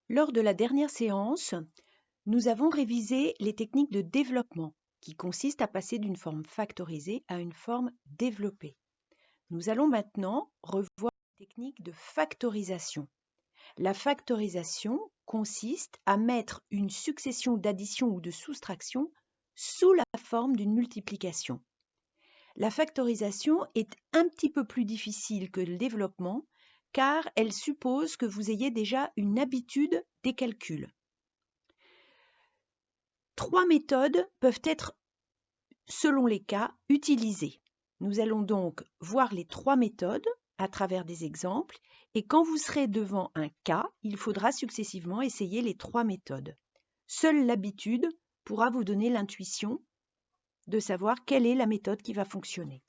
Lors de la dernière séance, nous avons révisé les techniques de développement qui consistent à passer d'une forme factorisée à une forme développée. Nous allons maintenant revoir les techniques de factorisation. La factorisation consiste à mettre une succession d'addition ou de soustraction sous la forme d'une multiplication. La factorisation est un petit peu plus difficile que le développement car elle suppose que vous ayez déjà une habitude des calculs. 3 méthodes peuvent être, selon les cas, utilisées. Nous allons donc voir les 3 méthodes à travers des exemples et quand vous serez devant un cas, il faudra successivement essayer les 3 méthodes. Seule l'habitude pourra vous donner l'intuition de savoir quelle est la méthode qui va fonctionner.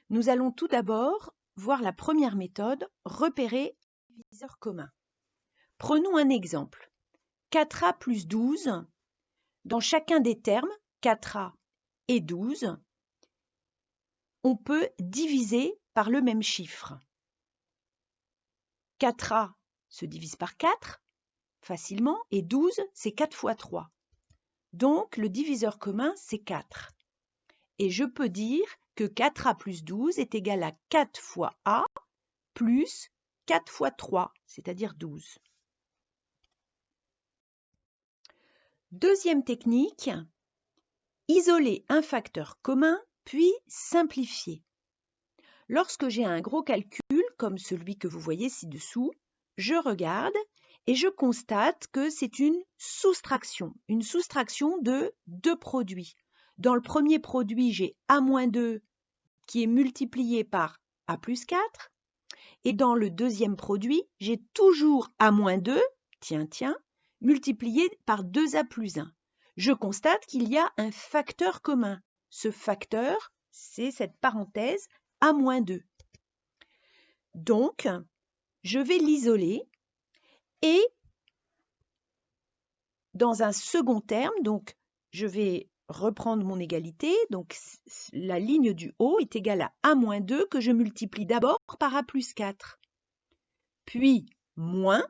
Nous allons tout d'abord voir la première méthode, repérer un diviseur commun. Prenons un exemple. 4a plus 12, dans chacun des termes, 4a et 12, on peut diviser par le même chiffre. 4a se divise par 4 facilement et 12, c'est 4 fois 3. Donc, le diviseur commun, c'est 4. Et je peux dire que 4a plus 12 est égal à 4 fois a plus 4 fois 3, c'est-à-dire 12. Deuxième technique, isoler un facteur commun puis simplifier. Lorsque j'ai un gros calcul, comme celui que vous voyez ci-dessous, je regarde et je constate que c'est une soustraction de deux produits. Dans le premier produit, j'ai a-2 qui est multiplié par a plus 4. Et dans le deuxième produit, j'ai toujours a-2, multiplié par 2a plus 1. Je constate qu'il y a un facteur commun. Ce facteur, c'est cette parenthèse a-2. Donc, je vais l'isoler et dans un second terme, donc je vais reprendre mon égalité, donc la ligne du haut est égale à a-2 que je multiplie d'abord par a plus 4. Puis moins,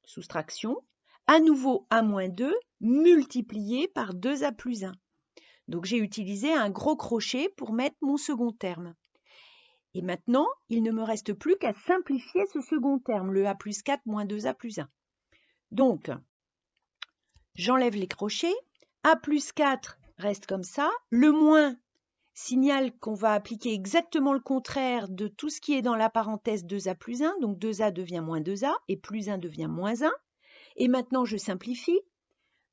soustraction, à nouveau a-2 multiplié par 2a plus 1. Donc j'ai utilisé un gros crochet pour mettre mon second terme. Et maintenant, il ne me reste plus qu'à simplifier ce second terme, le a plus 4 moins 2a plus 1. Donc, j'enlève les crochets, a plus 4 reste comme ça, le moins signale qu'on va appliquer exactement le contraire de tout ce qui est dans la parenthèse 2a plus 1, donc 2a devient moins 2a et plus 1 devient moins 1. Et maintenant, je simplifie,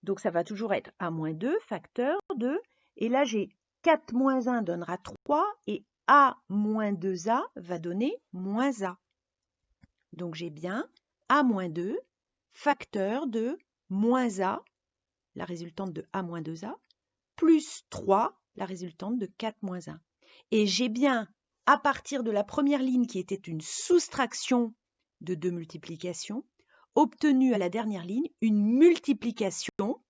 donc ça va toujours être a-2, facteur de, et là j'ai 4 moins 1 donnera 3, et a moins 2a va donner moins a. Donc j'ai bien a-2, facteur de moins a, la résultante de a moins 2a, plus 3, la résultante de 4 moins 1. Et j'ai bien, à partir de la première ligne qui était une soustraction de deux multiplications, obtenu à la dernière ligne une multiplication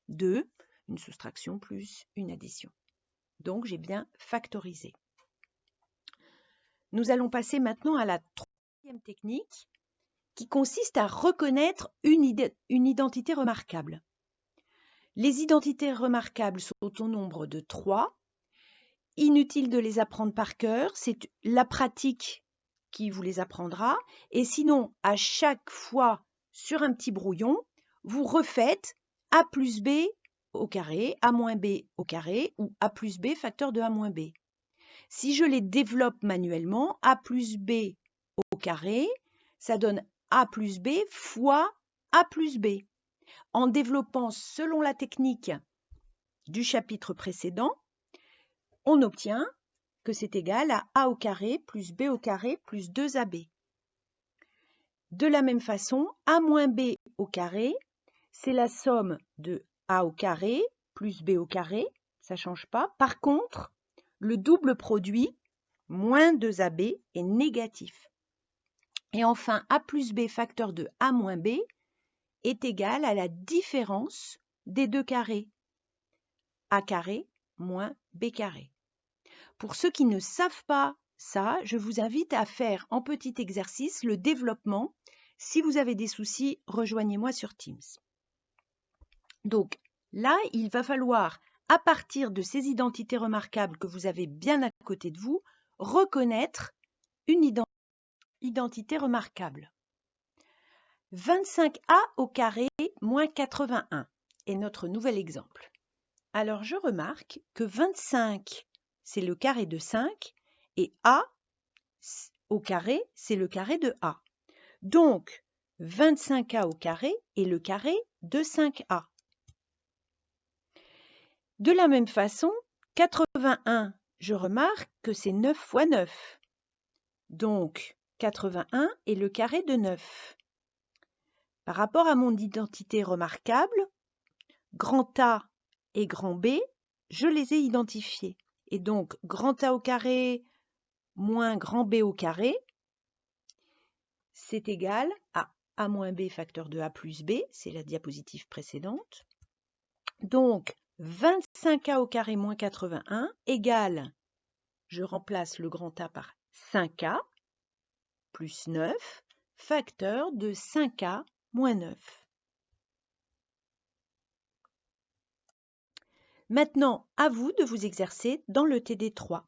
de une soustraction plus une addition. Donc, j'ai bien factorisé. Nous allons passer maintenant à la troisième technique qui consiste à reconnaître une identité remarquable. Les identités remarquables sont au nombre de 3. Inutile de les apprendre par cœur, c'est la pratique qui vous les apprendra. Et sinon, à chaque fois sur un petit brouillon, vous refaites a plus b au carré, a moins b au carré ou a plus b facteur de a moins b. Si je les développe manuellement, a plus b au carré, ça donne a plus b fois a plus b. En développant selon la technique du chapitre précédent, on obtient que c'est égal à a au carré plus b au carré plus 2ab. De la même façon, a moins b au carré, c'est la somme de a au carré plus b au carré, ça ne change pas. Par contre, le double produit, moins 2ab, est négatif. Et enfin, a plus b facteur de a moins b est égal à la différence des deux carrés, a carré moins b carré. Pour ceux qui ne savent pas ça, je vous invite à faire en petit exercice le développement. Si vous avez des soucis, rejoignez-moi sur Teams. Donc là, il va falloir, à partir de ces identités remarquables que vous avez bien à côté de vous, reconnaître une identité remarquable. 25a au carré moins 81 est notre nouvel exemple. Alors je remarque que 25, c'est le carré de 5 et a au carré, c'est le carré de a. Donc 25a au carré est le carré de 5a. De la même façon, 81, je remarque que c'est 9 fois 9. Donc 81 est le carré de 9. Par rapport à mon identité remarquable, grand A et grand B, je les ai identifiés. Et donc, grand A au carré moins grand B au carré, c'est égal à A moins B facteur de A plus B, c'est la diapositive précédente. Donc, 25A au carré moins 81 égale, je remplace le grand A par 5A plus 9, facteur de 5A moins 9. Maintenant, à vous de vous exercer dans le TD3.